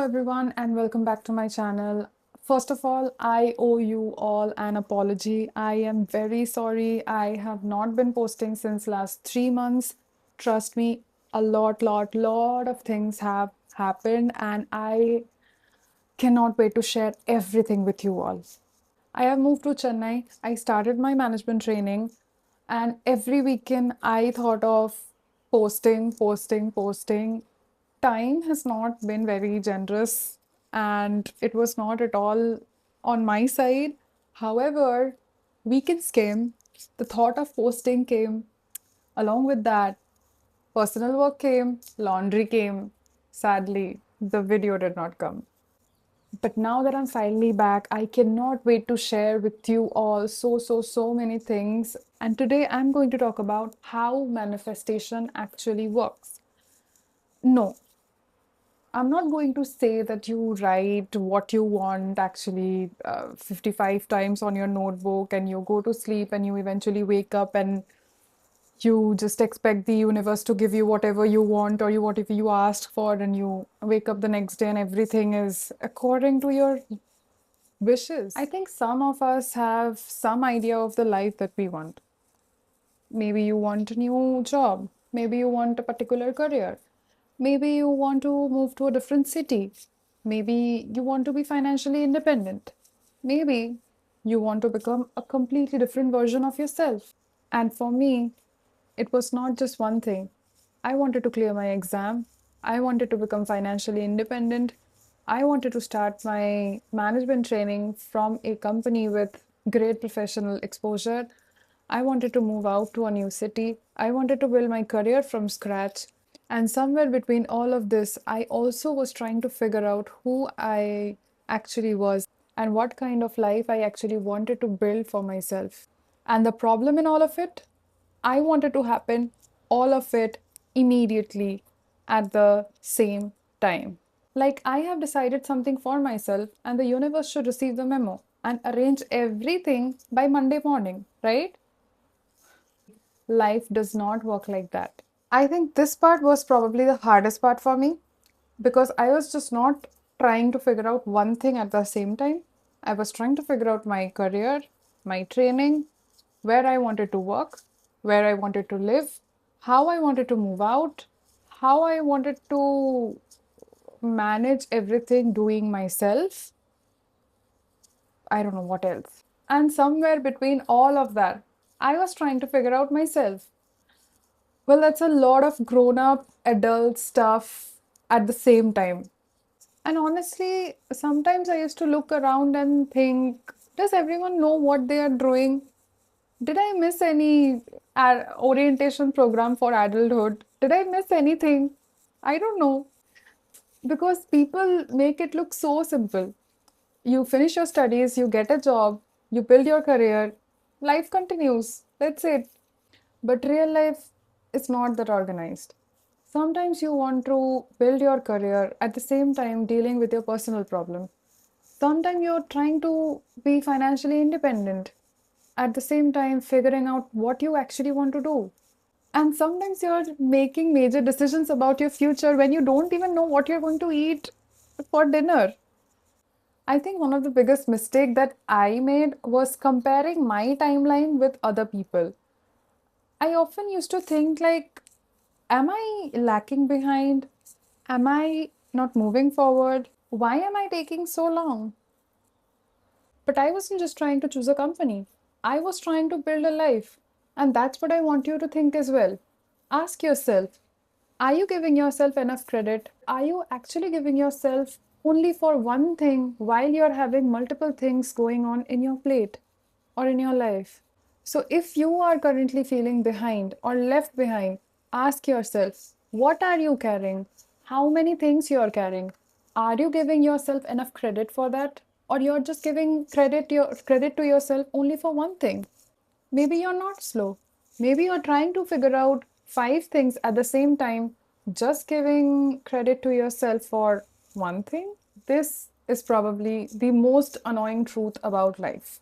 everyone, and welcome back to my channel. First of all, I owe you all an apology. I am very sorry. I have not been posting since last 3 months. Trust me, a lot of things have happened, and I cannot wait to share everything with you all. I have moved to Chennai. I started my management training, and every weekend I thought of posting. Time has not been very generous, and it was not at all on my side. However, weekends came, the thought of posting came, along with that, personal work came, laundry came. Sadly, the video did not come. But now that I'm finally back, I cannot wait to share with you all so many things. And today I'm going to talk about how manifestation actually works. No, I'm not going to say that you write what you want actually 55 times on your notebook and you go to sleep and you eventually wake up and you just expect the universe to give you whatever you want or whatever you asked for, and you wake up the next day and everything is according to your wishes. I think some of us have some idea of the life that we want. Maybe you want a new job. Maybe you want a particular career. Maybe you want to move to a different city. Maybe you want to be financially independent. Maybe you want to become a completely different version of yourself. And for me, it was not just one thing. I wanted to clear my exam. I wanted to become financially independent. I wanted to start my management training from a company with great professional exposure. I wanted to move out to a new city. I wanted to build my career from scratch. And somewhere between all of this, I also was trying to figure out who I actually was and what kind of life I actually wanted to build for myself. And the problem in all of it, I wanted to happen all of it immediately at the same time. Like, I have decided something for myself, and the universe should receive the memo and arrange everything by Monday morning, right? Life does not work like that. I think this part was probably the hardest part for me because I was just not trying to figure out one thing at the same time. I was trying to figure out my career, my training, where I wanted to work, where I wanted to live, how I wanted to move out, how I wanted to manage everything doing myself. I don't know what else. And somewhere between all of that, I was trying to figure out myself. Well, that's a lot of grown up adult stuff at the same time. And honestly, sometimes I used to look around and think, does everyone know what they are doing? Did I miss any orientation program for adulthood? Did I miss anything? I don't know. Because people make it look so simple. You finish your studies, you get a job, you build your career, life continues. That's it. But real life is not that organized. Sometimes you want to build your career at the same time dealing with your personal problem. Sometimes you're trying to be financially independent at the same time figuring out what you actually want to do. And sometimes you're making major decisions about your future when you don't even know what you're going to eat for dinner. I think one of the biggest mistake that I made was comparing my timeline with other people. I often used to think like, am I lacking behind? Am I not moving forward? Why am I taking so long? But I wasn't just trying to choose a company. I was trying to build a life. And that's what I want you to think as well. Ask yourself, are you giving yourself enough credit? Are you actually giving yourself only for one thing while you're having multiple things going on in your plate or in your life? So, if you are currently feeling behind or left behind, ask yourself, what are you carrying? How many things you are carrying? Are you giving yourself enough credit for that? Or you're just giving credit to yourself only for one thing? Maybe you're not slow. Maybe you're trying to figure out five things at the same time, just giving credit to yourself for one thing. This is probably the most annoying truth about life,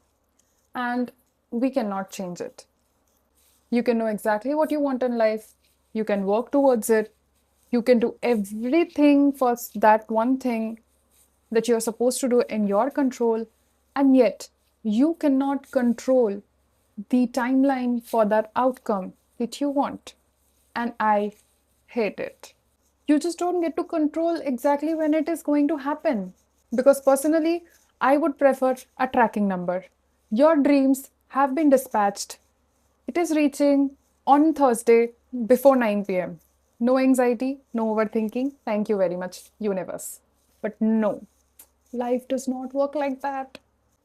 and we cannot change it. You can know exactly what you want in life, you can work towards it, you can do everything for that one thing, that you're supposed to do in your control, and yet you cannot control the timeline for that outcome that you want. And I hate it. You just don't get to control exactly when it is going to happen. Because personally, I would prefer a tracking number. Your dreams have been dispatched. It is reaching on Thursday before 9 p.m. No anxiety, no overthinking. Thank you very much, universe. But no, life does not work like that.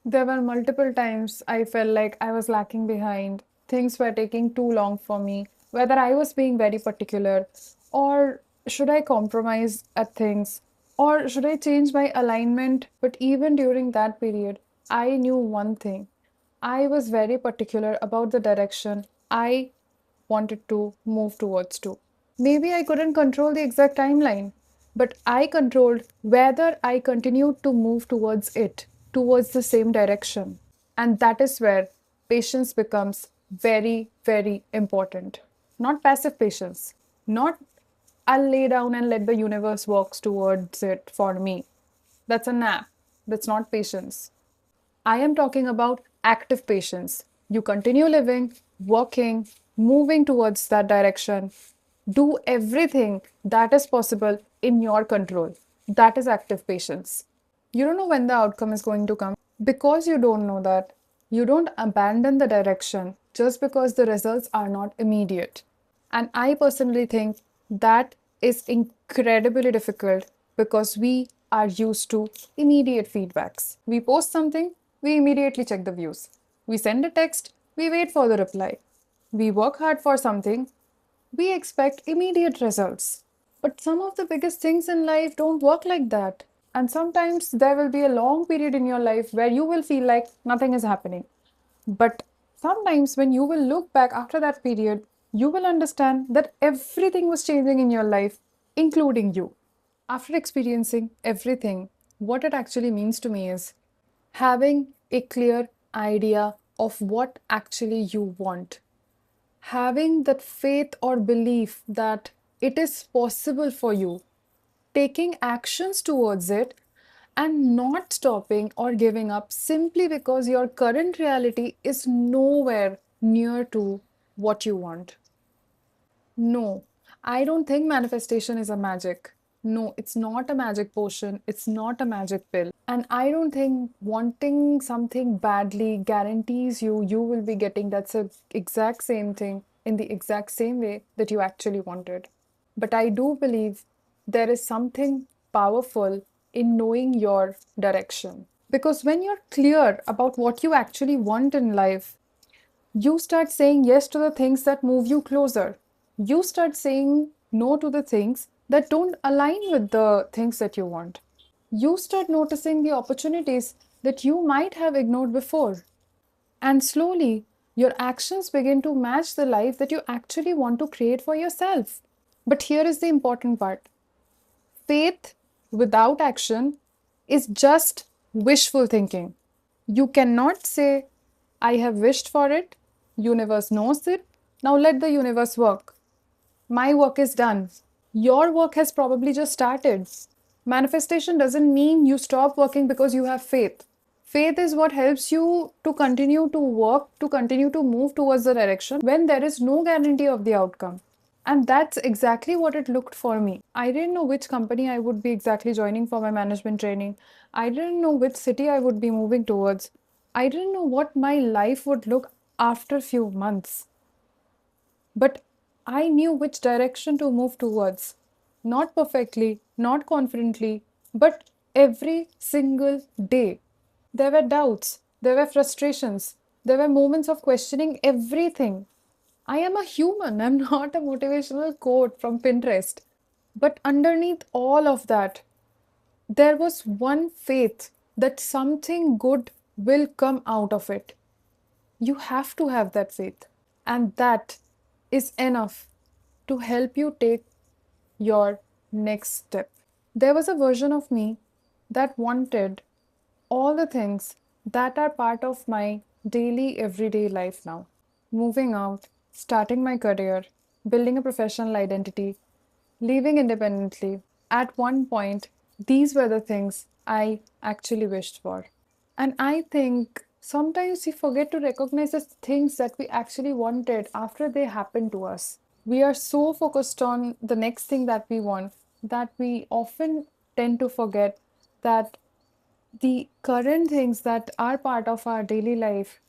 There were multiple times I felt like I was lacking behind. Things were taking too long for me, whether I was being very particular, or should I compromise at things, or should I change my alignment. But even during that period, I knew one thing. I was very particular about the direction I wanted to move towards to. Maybe I couldn't control the exact timeline, but I controlled whether I continued to move towards it, towards the same direction. And that is where patience becomes very, very important. Not passive patience, not I'll lay down and let the universe works towards it for me. That's a nap. That's not patience. I am talking about active patience. You continue living, working, moving towards that direction. Do everything that is possible in your control. That is active patience. You don't know when the outcome is going to come. Because you don't know that, you don't abandon the direction just because the results are not immediate. And I personally think that is incredibly difficult because we are used to immediate feedbacks. We post something, we immediately check the views. We send a text, we wait for the reply. We work hard for something, we expect immediate results. But some of the biggest things in life don't work like that. And sometimes there will be a long period in your life where you will feel like nothing is happening. But sometimes when you will look back after that period, you will understand that everything was changing in your life, including you. After experiencing everything, what it actually means to me is having a clear idea of what actually you want, having that faith or belief that it is possible for you, taking actions towards it, and not stopping or giving up simply because your current reality is nowhere near to what you want. No, I don't think manifestation is a magic. No, it's not a magic potion. It's not a magic pill. And I don't think wanting something badly guarantees you will be getting that exact same thing in the exact same way that you actually wanted. But I do believe there is something powerful in knowing your direction. Because when you're clear about what you actually want in life, you start saying yes to the things that move you closer. You start saying no to the things that don't align with the things that you want. You start noticing the opportunities that you might have ignored before. And slowly, your actions begin to match the life that you actually want to create for yourself. But here is the important part: faith without action is just wishful thinking. You cannot say, I have wished for it, universe knows it, now let the universe work. My work is done. Your work has probably just started. Manifestation doesn't mean you stop working because you have faith. Faith is what helps you to continue to work, to continue to move towards the direction when there is no guarantee of the outcome. And that's exactly what it looked for me. I didn't know which company I would be exactly joining for my management training. I didn't know which city I would be moving towards. I didn't know what my life would look after few months. But I knew which direction to move towards. Not perfectly, not confidently, but every single day. There were doubts, there were frustrations, there were moments of questioning everything. I am a human, I'm not a motivational quote from Pinterest. But underneath all of that, there was one faith that something good will come out of it. You have to have that faith. And that is enough to help you take your next step. There was a version of me that wanted all the things that are part of my daily, everyday life now. Moving out, starting my career, building a professional identity, living independently. At one point, These were the things I actually wished for. And I think sometimes we forget to recognize the things that we actually wanted after they happened to us. We are so focused on the next thing that we want that we often tend to forget that the current things that are part of our daily life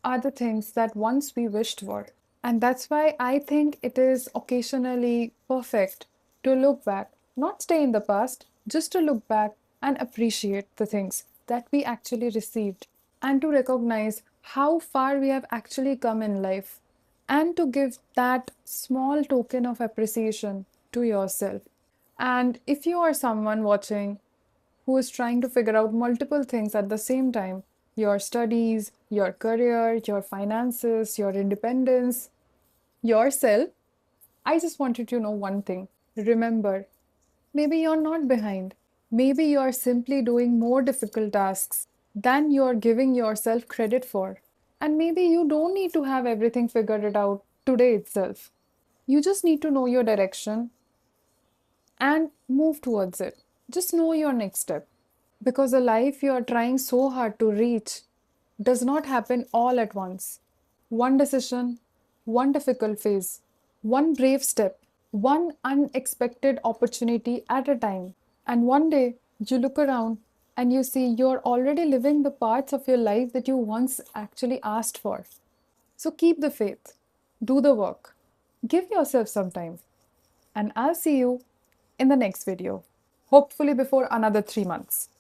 are the things that once we wished for. And that's why I think it is occasionally perfect to look back, not stay in the past, just to look back and appreciate the things that we actually received and to recognize how far we have actually come in life and to give that small token of appreciation to yourself. And if you are someone watching who is trying to figure out multiple things at the same time, your studies, your career, your finances, your independence, yourself, I just wanted to know one thing. Remember, maybe you're not behind. Maybe you're simply doing more difficult tasks than you're giving yourself credit for. And maybe you don't need to have everything figured out today itself. You just need to know your direction and move towards it. Just know your next step. Because the life you are trying so hard to reach does not happen all at once. One decision, one difficult phase, one brave step, one unexpected opportunity at a time. And one day you look around and you see you're already living the parts of your life that you once actually asked for. So keep the faith, do the work, give yourself some time, and I'll see you in the next video, hopefully before another 3 months.